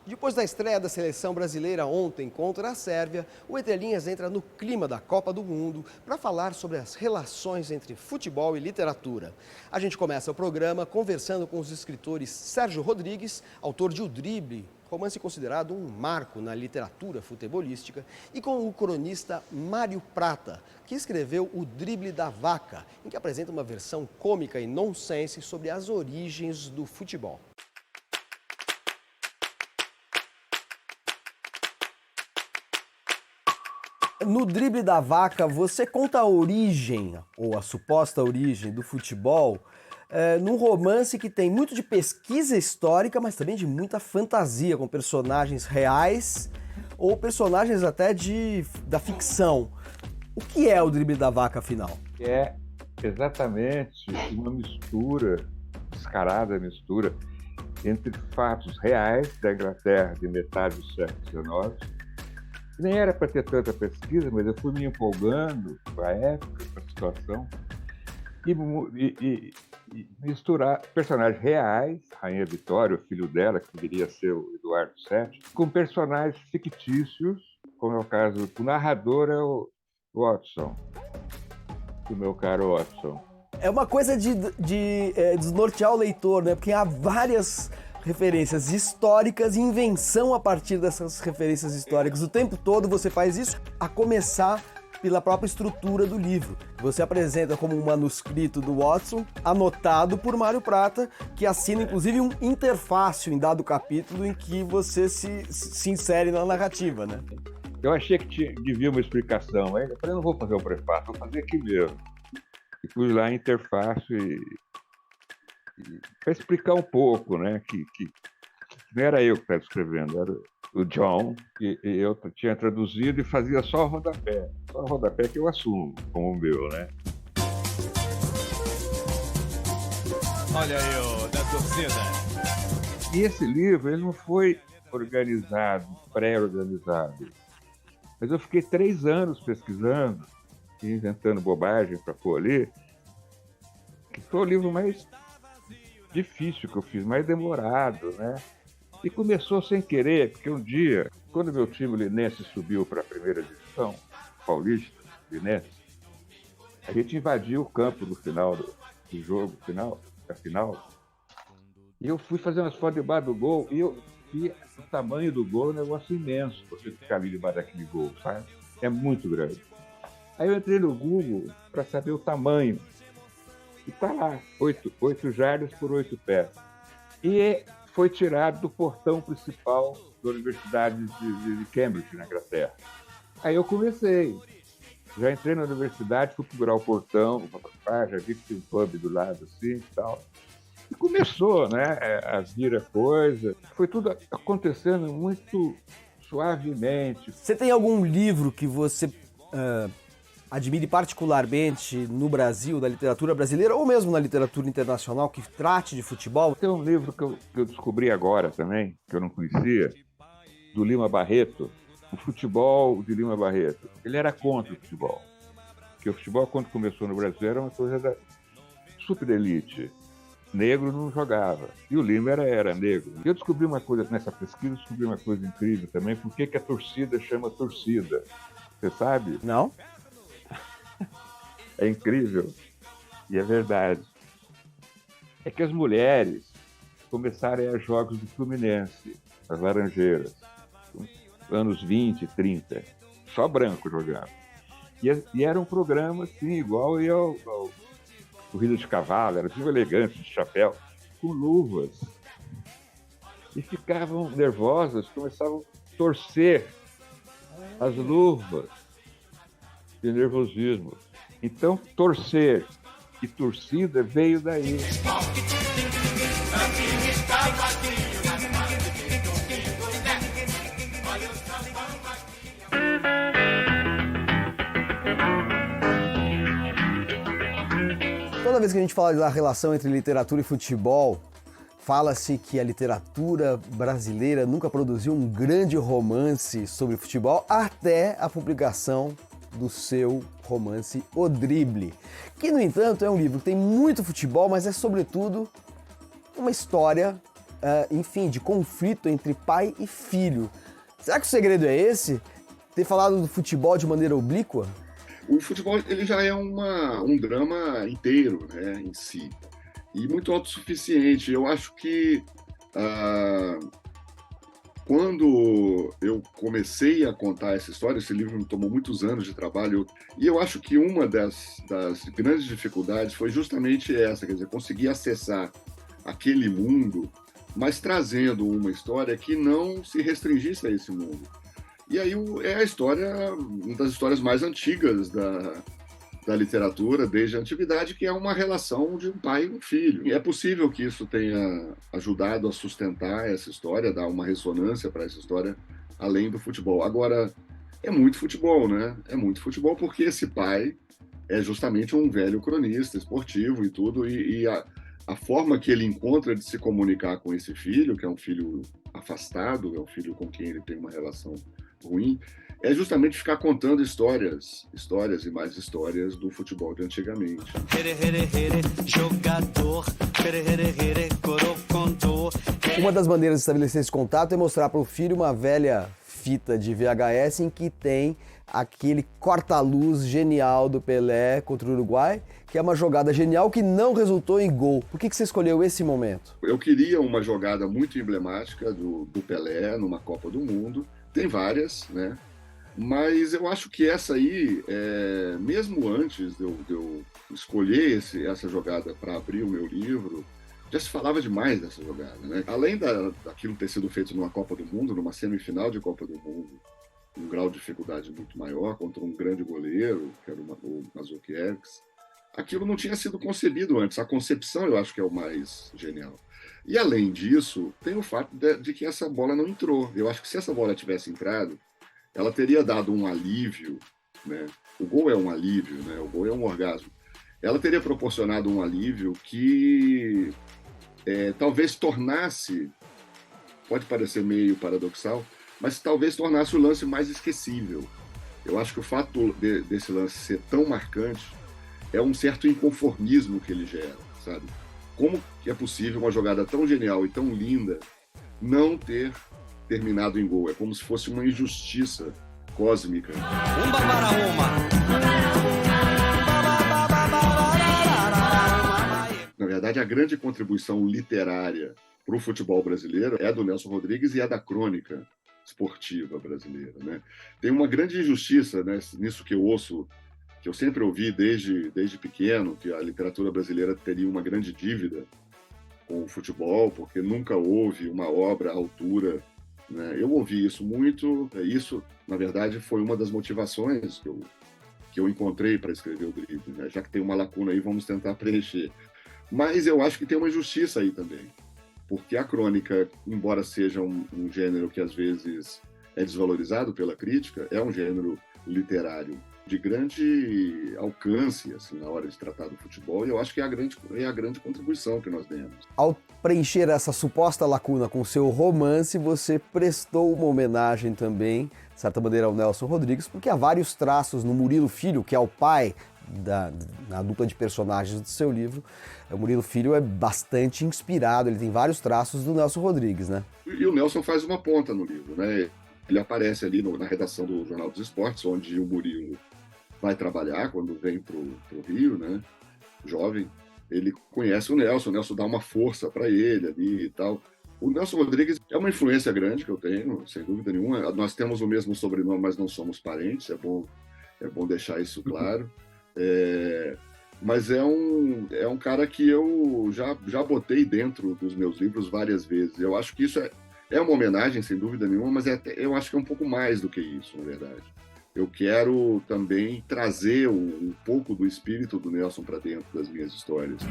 Depois da estreia da seleção brasileira ontem contra a Sérvia, o Entre Linhas entra no clima da Copa do Mundo para falar sobre as relações entre futebol e literatura. A gente começa o programa conversando com os escritores Sérgio Rodrigues, autor de O Drible, romance considerado um marco na literatura futebolística, e com o cronista Mário Prata, que escreveu O Drible da Vaca, em que apresenta uma versão cômica e nonsense sobre as origens do futebol. No Drible da Vaca, você conta a origem, ou a suposta origem do futebol, num romance que tem muito de pesquisa histórica, mas também de muita fantasia, com personagens reais ou personagens até da ficção. O que é o Drible da Vaca, afinal? É exatamente uma mistura, descarada mistura, entre fatos reais da Inglaterra de metade do século XIX. Nem era para ter tanta pesquisa, mas eu fui me empolgando com a época, com a situação, e misturar personagens reais, Rainha Vitória, o filho dela, que deveria ser o Eduardo VII, com personagens fictícios, como é o caso do narrador, é o Watson, o meu caro Watson. É uma coisa de desnortear o leitor, né? Porque há várias referências históricas e invenção a partir dessas referências históricas. O tempo todo você faz isso, a começar pela própria estrutura do livro. Você apresenta como um manuscrito do Watson, anotado por Mário Prata, que assina inclusive um interfácio em dado capítulo em que você se insere na narrativa, né? Eu achei que devia uma explicação, aí eu falei, não vou fazer o prefácio, vou fazer aqui mesmo. E fui lá, interfácio, para explicar um pouco, né, que não era eu que estava escrevendo, era o John, e eu tinha traduzido e fazia só o rodapé que eu assumo como o meu, né? Olha aí, ó, da torcida. E esse livro, ele não foi organizado, pré-organizado, mas eu fiquei 3 anos pesquisando e inventando bobagem para pôr ali, que foi o livro mais difícil que eu fiz, mais demorado, né? E começou sem querer, porque um dia, quando meu time Linense subiu para a primeira divisão, Paulista, Linense, a gente invadiu o campo no final do jogo, da final, e eu fui fazer umas fotos debaixo do gol, e eu vi o tamanho do gol, um negócio imenso, você ficar ali debaixo daquele gol, sabe? É muito grande. Aí eu entrei no Google para saber o tamanho. E está lá, 8 jardas por 8 pés. E foi tirado do portão principal da Universidade de Cambridge, na Inglaterra. Aí eu comecei. Já entrei na universidade, fui procurar o portão, já vi que tinha um pub do lado assim e tal. E começou, né, a vir a coisa. Foi tudo acontecendo muito suavemente. Você tem algum livro que você admire particularmente no Brasil, da literatura brasileira, ou mesmo na literatura internacional, que trate de futebol? Tem um livro que eu descobri agora também, que eu não conhecia, do Lima Barreto, O Futebol de Lima Barreto. Ele era contra o futebol. Porque o futebol, quando começou no Brasil, era uma coisa da super elite. Negro não jogava. E o Lima era negro. Eu descobri uma coisa, nessa pesquisa, descobri uma coisa incrível também. Por que a torcida chama torcida? Você sabe? Não? É incrível. E é verdade. É que as mulheres começaram a ir a jogos do Fluminense, as Laranjeiras, anos 20, 30. Só branco jogando. E era um programa, assim, igual ao Corrida de Cavalo, era tipo elegante, de chapéu, com luvas. E ficavam nervosas, começavam a torcer as luvas de nervosismo. Então, torcer e torcida veio daí. Toda vez que a gente fala da relação entre literatura e futebol, fala-se que a literatura brasileira nunca produziu um grande romance sobre futebol até a publicação do seu romance O Drible, que, no entanto, é um livro que tem muito futebol, mas é, sobretudo, uma história enfim, de conflito entre pai e filho. Será que o segredo é esse? Ter falado do futebol de maneira oblíqua? O futebol ele já é um drama inteiro, né, em si, e muito autossuficiente. Eu acho que quando eu comecei a contar essa história, esse livro me tomou muitos anos de trabalho, e eu acho que uma das grandes dificuldades foi justamente essa, quer dizer, conseguir acessar aquele mundo, mas trazendo uma história que não se restringisse a esse mundo. E aí é a história, uma das histórias mais antigas da literatura, desde a antiguidade, que é uma relação de um pai e um filho. E é possível que isso tenha ajudado a sustentar essa história, dar uma ressonância para essa história, além do futebol. Agora, é muito futebol, né? É muito futebol porque esse pai é justamente um velho cronista esportivo e tudo, e a forma que ele encontra de se comunicar com esse filho, que é um filho afastado, é um filho com quem ele tem uma relação ruim, é justamente ficar contando histórias e mais histórias do futebol de antigamente. Uma das maneiras de estabelecer esse contato é mostrar para o filho uma velha fita de VHS em que tem aquele corta-luz genial do Pelé contra o Uruguai, que é uma jogada genial que não resultou em gol. Por que você escolheu esse momento? Eu queria uma jogada muito emblemática do Pelé numa Copa do Mundo. Tem várias, né? Mas eu acho que essa aí, mesmo antes de eu escolher essa jogada para abrir o meu livro, já se falava demais dessa jogada, né? Além daquilo ter sido feito numa Copa do Mundo, numa semifinal de Copa do Mundo, um grau de dificuldade muito maior, contra um grande goleiro, que era o Mazzucchelix, aquilo não tinha sido concebido antes. A concepção eu acho que é o mais genial. E além disso, tem o fato de que essa bola não entrou. Eu acho que se essa bola tivesse entrado, ela teria dado um alívio, né? O gol é um alívio, né? O gol é um orgasmo. Ela teria proporcionado um alívio que talvez tornasse, pode parecer meio paradoxal, mas talvez tornasse o lance mais esquecível. Eu acho que o fato desse lance ser tão marcante é um certo inconformismo que ele gera, sabe? Como que é possível uma jogada tão genial e tão linda não ter terminado em gol? É como se fosse uma injustiça cósmica. Na verdade, a grande contribuição literária para o futebol brasileiro é do Nelson Rodrigues e é da crônica esportiva brasileira, né? Tem uma grande injustiça, né, nisso que eu ouço, que eu sempre ouvi desde pequeno, que a literatura brasileira teria uma grande dívida com o futebol, porque nunca houve uma obra à altura, né? Eu ouvi isso muito, isso, na verdade, foi uma das motivações que eu encontrei para escrever o livro, né? Já que tem uma lacuna aí, vamos tentar preencher. Mas eu acho que tem uma injustiça aí também, porque a crônica, embora seja um gênero que às vezes é desvalorizado pela crítica, é um gênero literário de grande alcance assim, na hora de tratar do futebol, e eu acho que é a grande contribuição que nós demos. Ao preencher essa suposta lacuna com seu romance, você prestou uma homenagem também, de certa maneira, ao Nelson Rodrigues, porque há vários traços no Murilo Filho, que é o pai na dupla de personagens do seu livro. O Murilo Filho é bastante inspirado, ele tem vários traços do Nelson Rodrigues, né? E o Nelson faz uma ponta no livro, né? Ele aparece ali na redação do Jornal dos Esportes, onde o Murilo vai trabalhar quando vem pro Rio, né? Jovem. Ele conhece o Nelson dá uma força para ele ali e tal. O Nelson Rodrigues é uma influência grande que eu tenho, sem dúvida nenhuma. Nós temos o mesmo sobrenome, mas não somos parentes, é bom deixar isso claro. Mas é um cara que eu já botei dentro dos meus livros várias vezes. Eu acho que isso é uma homenagem, sem dúvida nenhuma, mas eu acho que é um pouco mais do que isso, na verdade. Eu quero também trazer um pouco do espírito do Nelson para dentro das minhas histórias.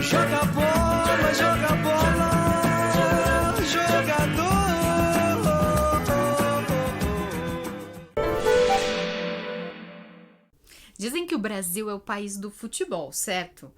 Joga bola, jogador! Dizem que o Brasil é o país do futebol, certo?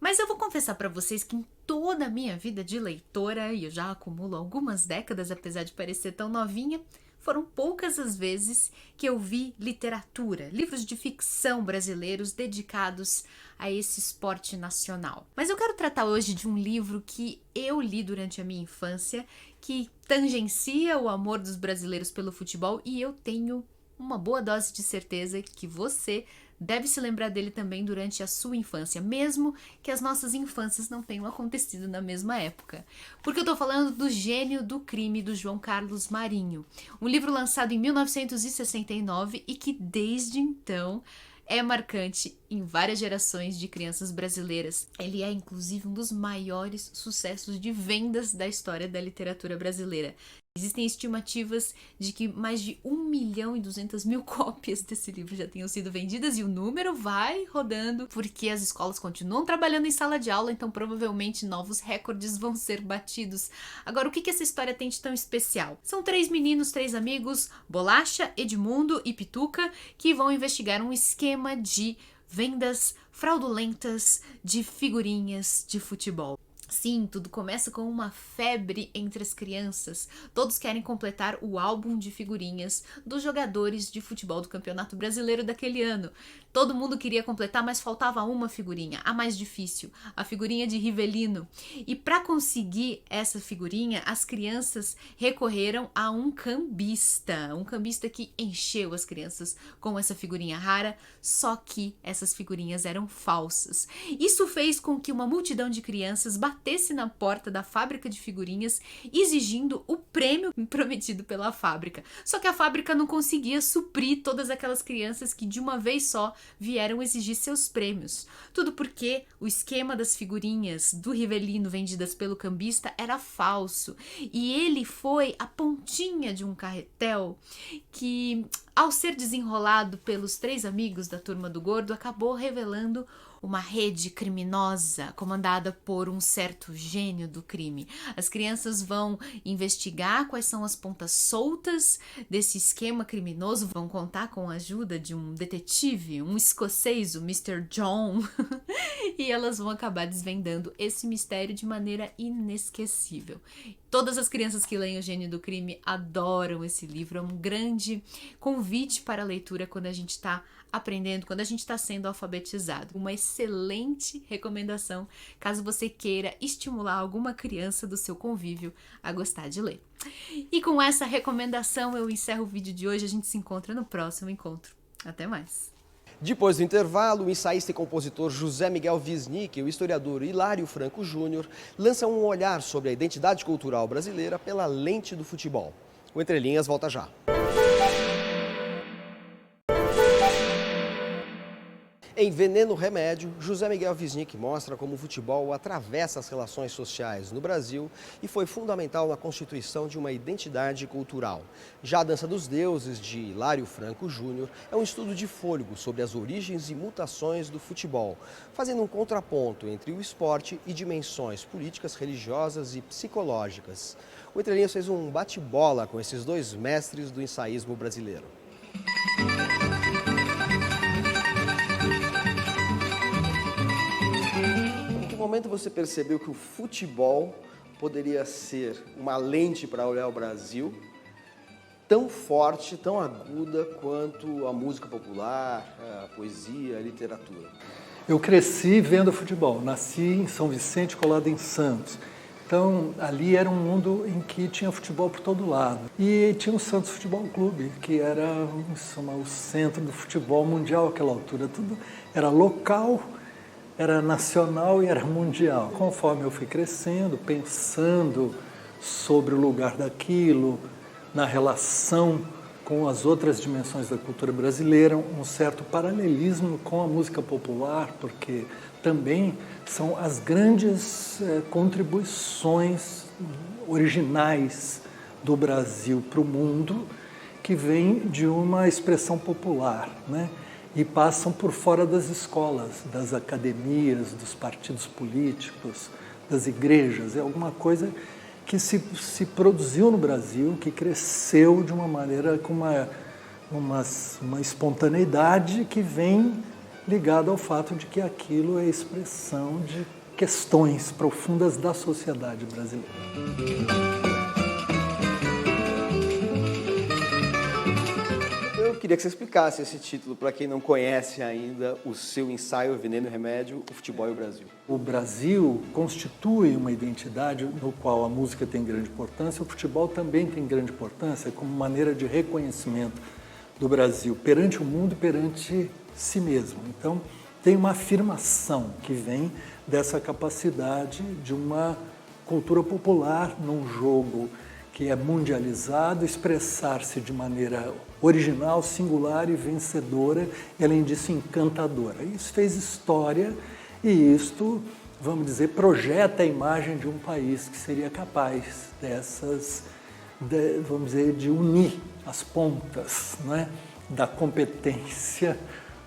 Mas eu vou confessar para vocês que em toda a minha vida de leitora, e eu já acumulo algumas décadas, apesar de parecer tão novinha, foram poucas as vezes que eu vi literatura, livros de ficção brasileiros dedicados a esse esporte nacional. Mas eu quero tratar hoje de um livro que eu li durante a minha infância, que tangencia o amor dos brasileiros pelo futebol, e eu tenho uma boa dose de certeza que você deve se lembrar dele também durante a sua infância, mesmo que as nossas infâncias não tenham acontecido na mesma época. Porque eu tô falando do Gênio do Crime, do João Carlos Marinho, um livro lançado em 1969 e que desde então é marcante em várias gerações de crianças brasileiras. Ele é, inclusive, um dos maiores sucessos de vendas da história da literatura brasileira. Existem estimativas de que mais de 1.200.000 cópias desse livro já tenham sido vendidas, e o número vai rodando porque as escolas continuam trabalhando em sala de aula, então provavelmente novos recordes vão ser batidos. Agora, o que essa história tem de tão especial? São 3 meninos, 3 amigos, Bolacha, Edmundo e Pituca, que vão investigar um esquema de vendas fraudulentas de figurinhas de futebol. Sim, tudo começa com uma febre entre as crianças. Todos querem completar o álbum de figurinhas dos jogadores de futebol do Campeonato Brasileiro daquele ano. Todo mundo queria completar, mas faltava uma figurinha, a mais difícil, a figurinha de Rivelino. E para conseguir essa figurinha, as crianças recorreram a um cambista que encheu as crianças com essa figurinha rara, só que essas figurinhas eram falsas. Isso fez com que uma multidão de crianças batesse na porta da fábrica de figurinhas exigindo o prêmio prometido pela fábrica. Só que a fábrica não conseguia suprir todas aquelas crianças que de uma vez só vieram exigir seus prêmios. Tudo porque o esquema das figurinhas do Rivelino vendidas pelo cambista era falso. E ele foi a pontinha de um carretel que, ao ser desenrolado pelos 3 amigos da Turma do Gordo, acabou revelando uma rede criminosa comandada por um certo gênio do crime. As crianças vão investigar quais são as pontas soltas desse esquema criminoso, vão contar com a ajuda de um detetive, um escocês, o Mr. John, e elas vão acabar desvendando esse mistério de maneira inesquecível. Todas as crianças que leem O Gênio do Crime adoram esse livro, é um grande convite para a leitura quando a gente está aprendendo, quando a gente está sendo alfabetizado. Uma excelente recomendação caso você queira estimular alguma criança do seu convívio a gostar de ler. E com essa recomendação eu encerro o vídeo de hoje, a gente se encontra no próximo encontro. Até mais! Depois do intervalo, o ensaísta e compositor José Miguel Wisnik e o historiador Hilário Franco Júnior lançam um olhar sobre a identidade cultural brasileira pela lente do futebol. O Entre Linhas volta já. Em Veneno Remédio, José Miguel Wisnik mostra como o futebol atravessa as relações sociais no Brasil e foi fundamental na constituição de uma identidade cultural. Já a Dança dos Deuses, de Hilário Franco Júnior, é um estudo de fôlego sobre as origens e mutações do futebol, fazendo um contraponto entre o esporte e dimensões políticas, religiosas e psicológicas. O Entre Linhas fez um bate-bola com esses 2 mestres do ensaísmo brasileiro. Em que momento você percebeu que o futebol poderia ser uma lente para olhar o Brasil tão forte, tão aguda quanto a música popular, a poesia, a literatura? Eu cresci vendo futebol, nasci em São Vicente, colado em Santos. Então, ali era um mundo em que tinha futebol por todo lado. E tinha o Santos Futebol Clube, que era o centro do futebol mundial àquela altura. Tudo era local, era nacional e era mundial. Conforme eu fui crescendo, pensando sobre o lugar daquilo, na relação com as outras dimensões da cultura brasileira, um certo paralelismo com a música popular, porque também são as grandes contribuições originais do Brasil para o mundo, que vêm de uma expressão popular, né? E passam por fora das escolas, das academias, dos partidos políticos, das igrejas. É alguma coisa que se produziu no Brasil, que cresceu de uma maneira com uma espontaneidade que vem ligada ao fato de que aquilo é expressão de questões profundas da sociedade brasileira. queria que você explicasse esse título para quem não conhece ainda o seu ensaio Veneno e Remédio, o Futebol e o Brasil. O Brasil constitui uma identidade no qual a música tem grande importância, o futebol também tem grande importância como maneira de reconhecimento do Brasil perante o mundo e perante si mesmo. Então, tem uma afirmação que vem dessa capacidade de uma cultura popular num jogo que é mundializado, expressar-se de maneira original, singular e vencedora, e além disso encantadora. Isso fez história e isto, vamos dizer, projeta a imagem de um país que seria capaz vamos dizer, de unir as pontas, né, da competência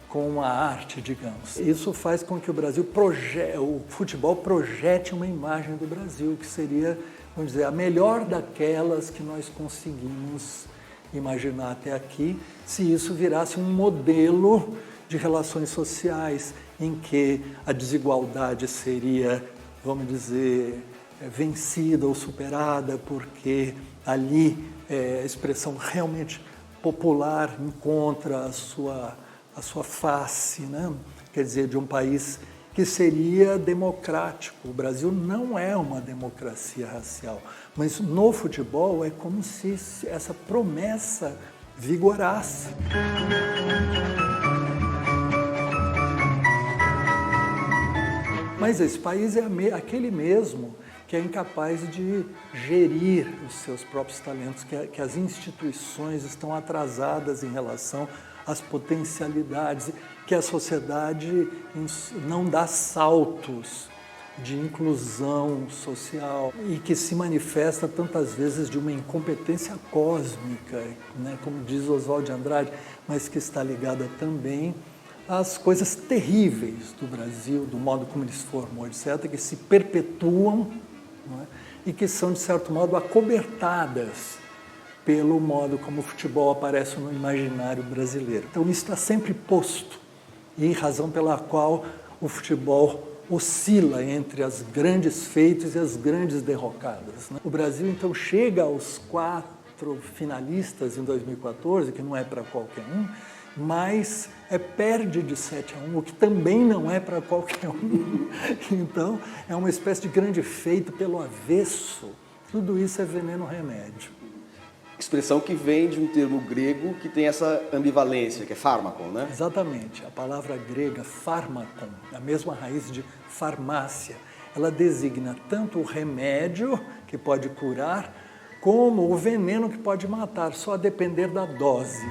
com a arte, digamos. Isso faz com que o futebol projete uma imagem do Brasil, que seria, vamos dizer, a melhor daquelas que nós conseguimos imaginar até aqui, se isso virasse um modelo de relações sociais em que a desigualdade seria, vamos dizer, vencida ou superada, porque ali a expressão realmente popular encontra a sua face, né? Quer dizer, de um país que seria democrático. O Brasil não é uma democracia racial, mas no futebol é como se essa promessa vigorasse. Mas esse país é aquele mesmo que é incapaz de gerir os seus próprios talentos, que as instituições estão atrasadas em relação às potencialidades, que a sociedade não dá saltos de inclusão social e que se manifesta tantas vezes de uma incompetência cósmica, né, como diz Oswald de Andrade, mas que está ligada também às coisas terríveis do Brasil, do modo como ele se formou, etc., que se perpetuam, não é, e que são, de certo modo, acobertadas pelo modo como o futebol aparece no imaginário brasileiro. Então, isso está sempre posto, e razão pela qual o futebol oscila entre as grandes feitos e as grandes derrocadas, né? O Brasil, então, chega aos 4 finalistas em 2014, que não é para qualquer um, mas perde de 7-1, o que também não é para qualquer um. Então, é uma espécie de grande feito pelo avesso. Tudo isso é veneno-remédio. Expressão que vem de um termo grego que tem essa ambivalência, que é fármaco, né? Exatamente. A palavra grega fármakon, a mesma raiz de farmácia, ela designa tanto o remédio, que pode curar, como o veneno, que pode matar, só a depender da dose.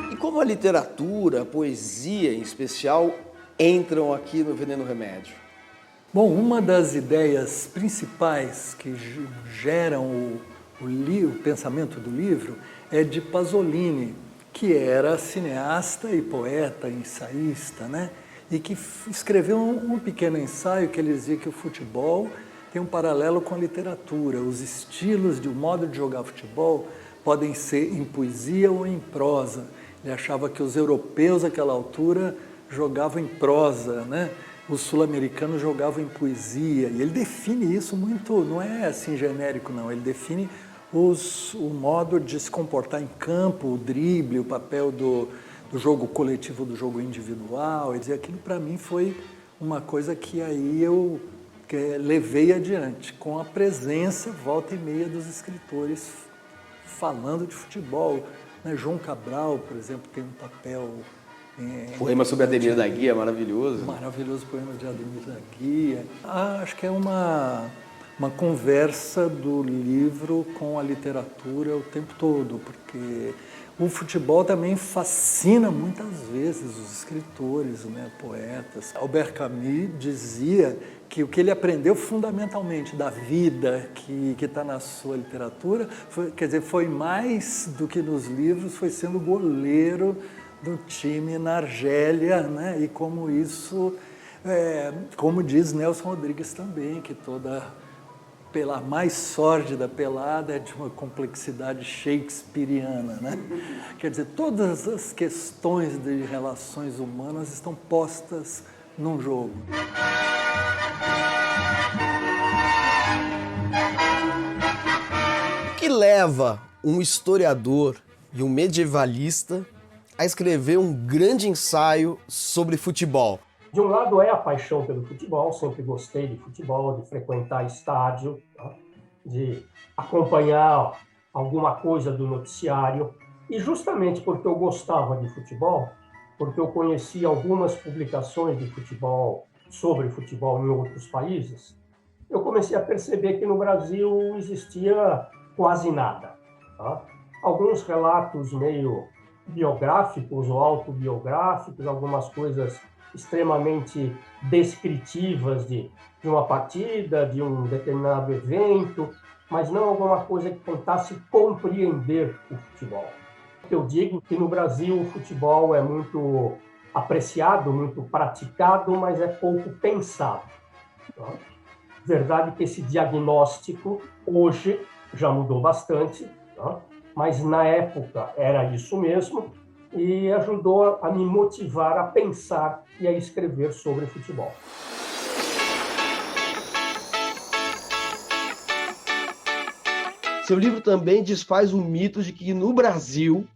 E como a literatura, a poesia em especial, entram aqui no Veneno Remédio? Bom, uma das ideias principais que geram o pensamento do livro é de Pasolini, que era cineasta e poeta, ensaísta, né? E que escreveu um pequeno ensaio que ele dizia que o futebol tem um paralelo com a literatura. Os estilos de um modo de jogar futebol podem ser em poesia ou em prosa. Ele achava que os europeus naquela altura jogavam em prosa, né? Os sul-americanos jogavam em poesia, e ele define isso muito, não é assim genérico não, ele define o modo de se comportar em campo, o drible, o papel do jogo coletivo, do jogo individual. Ele dizia, aquilo para mim foi uma coisa que aí eu levei adiante, com a presença, volta e meia, dos escritores falando de futebol, né? João Cabral, por exemplo, tem um papel... Poema sobre Ademir da Guia, maravilhoso. Maravilhoso poema de Ademir da Guia. Acho que é uma conversa do livro com a literatura o tempo todo, porque o futebol também fascina muitas vezes os escritores, né, poetas. Albert Camus dizia que o que ele aprendeu fundamentalmente da vida que está na sua literatura, foi mais do que nos livros, foi sendo goleiro do time na Argélia, né? E como isso, como diz Nelson Rodrigues também, que toda pela mais sórdida pelada é de uma complexidade shakespeariana, né? Quer dizer, todas as questões de relações humanas estão postas num jogo. que leva um historiador e um medievalista a escrever um grande ensaio sobre futebol? De um lado é a paixão pelo futebol, sempre gostei de futebol, de frequentar estádio, tá? De acompanhar alguma coisa do noticiário. E justamente porque eu gostava de futebol, porque eu conhecia algumas publicações de futebol, sobre futebol em outros países, eu comecei a perceber que no Brasil existia quase nada. Tá? Alguns relatos meio biográficos ou autobiográficos, algumas coisas extremamente descritivas de uma partida, de um determinado evento, mas não alguma coisa que tentasse compreender o futebol. Eu digo que no Brasil o futebol é muito apreciado, muito praticado, mas é pouco pensado. Tá? Verdade que esse diagnóstico hoje já mudou bastante, tá? Mas na época era isso mesmo e ajudou a me motivar a pensar e a escrever sobre futebol. Seu livro também desfaz o mito de que no Brasil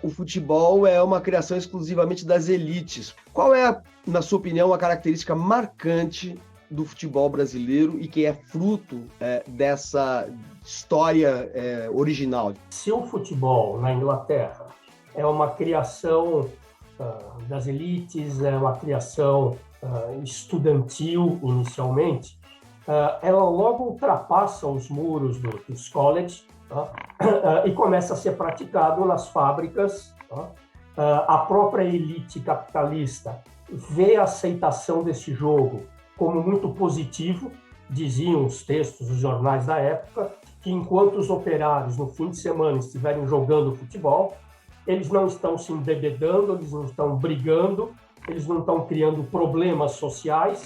o futebol é uma criação exclusivamente das elites. Qual é, na sua opinião, a característica marcante do futebol brasileiro e que é fruto dessa história original? Se o futebol na Inglaterra é uma criação das elites, é uma criação estudantil inicialmente, ela logo ultrapassa os muros dos colleges, tá? E começa a ser praticado nas fábricas. Tá? A própria elite capitalista vê a aceitação desse jogo como muito positivo, diziam os textos dos jornais da época, que enquanto os operários no fim de semana estiverem jogando futebol, eles não estão se embebedando, eles não estão brigando, eles não estão criando problemas sociais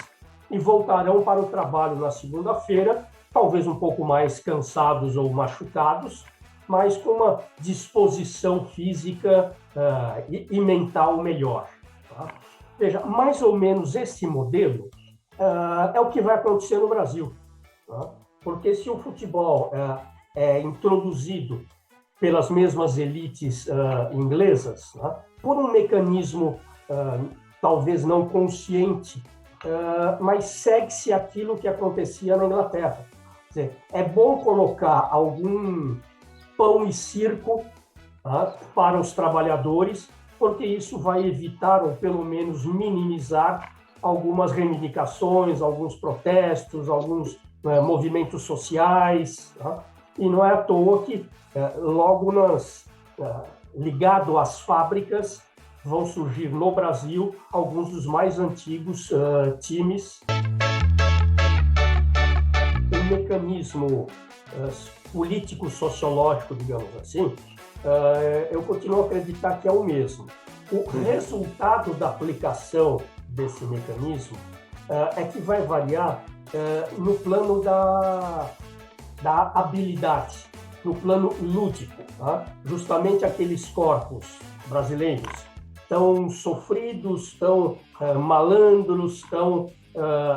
e voltarão para o trabalho na segunda-feira, talvez um pouco mais cansados ou machucados, mas com uma disposição física e mental melhor. Tá? Veja, mais ou menos esse modelo é o que vai acontecer no Brasil. Tá? Porque se o futebol é introduzido pelas mesmas elites inglesas, tá? Por um mecanismo talvez não consciente, mas segue-se aquilo que acontecia na Inglaterra. Quer dizer, é bom colocar algum pão e circo para os trabalhadores, porque isso vai evitar, ou pelo menos minimizar, algumas reivindicações, alguns protestos, alguns movimentos sociais. Tá? E não é à toa que, logo ligado às fábricas, vão surgir no Brasil alguns dos mais antigos times. O mecanismo político-sociológico, digamos assim, eu continuo a acreditar que é o mesmo. O resultado da aplicação desse mecanismo é que vai variar no plano da habilidade, no plano lúdico. Tá? Justamente aqueles corpos brasileiros tão sofridos, tão malandros, tão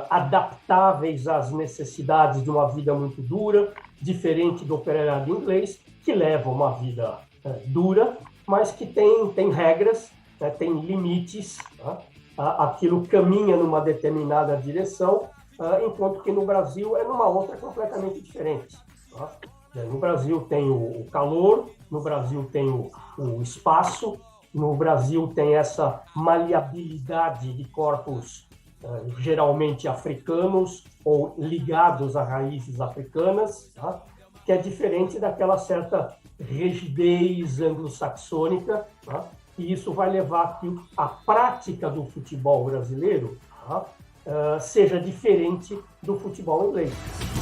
adaptáveis às necessidades de uma vida muito dura, diferente do operário inglês, que leva uma vida dura, mas que tem regras, tem limites, tá? Aquilo caminha numa determinada direção, enquanto que no Brasil é numa outra completamente diferente. Tá? No Brasil tem o calor, no Brasil tem o espaço, no Brasil tem essa maleabilidade de corpos geralmente africanos ou ligados a raízes africanas, tá? Que é diferente daquela certa rigidez anglo-saxônica, tá? E isso vai levar a que a prática do futebol brasileiro, tá? Seja diferente do futebol inglês.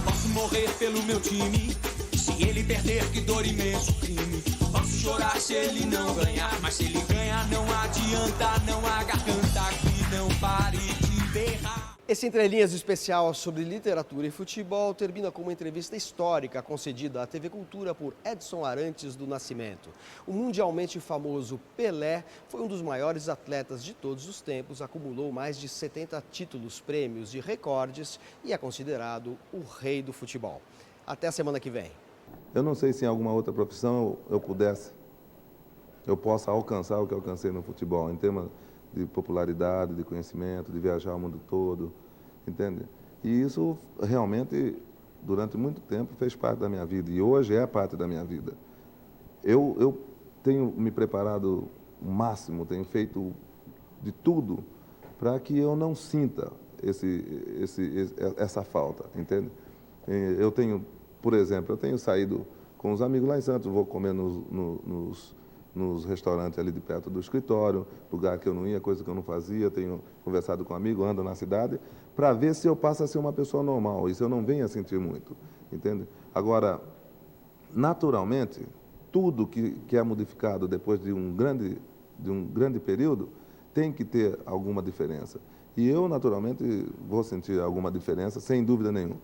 Posso morrer pelo meu time, se ele perder, que dor imenso crime. Posso chorar se ele não ganhar, mas se ele ganhar não adianta, não há garganta que não pare de berrar. Esse Entre Linhas especial sobre literatura e futebol termina com uma entrevista histórica concedida à TV Cultura por Edson Arantes do Nascimento. O mundialmente famoso Pelé foi um dos maiores atletas de todos os tempos, acumulou mais de 70 títulos, prêmios e recordes e é considerado o rei do futebol. Até a semana que vem. Eu não sei se em alguma outra profissão eu possa alcançar o que eu alcancei no futebol, em termos de popularidade, de conhecimento, de viajar o mundo todo, entende? E isso realmente, durante muito tempo, fez parte da minha vida e hoje é parte da minha vida. Eu tenho me preparado o máximo, tenho feito de tudo para que eu não sinta essa falta, entende? Eu tenho, por exemplo, eu tenho saído com os amigos lá em Santos, vou comer nos restaurantes ali de perto do escritório, lugar que eu não ia, coisa que eu não fazia, tenho conversado com um amigo, ando na cidade, para ver se eu passo a ser uma pessoa normal, isso eu não venho a sentir muito, entende? Agora, naturalmente, tudo que é modificado depois de um grande período tem que ter alguma diferença. E eu, naturalmente, vou sentir alguma diferença, sem dúvida nenhuma.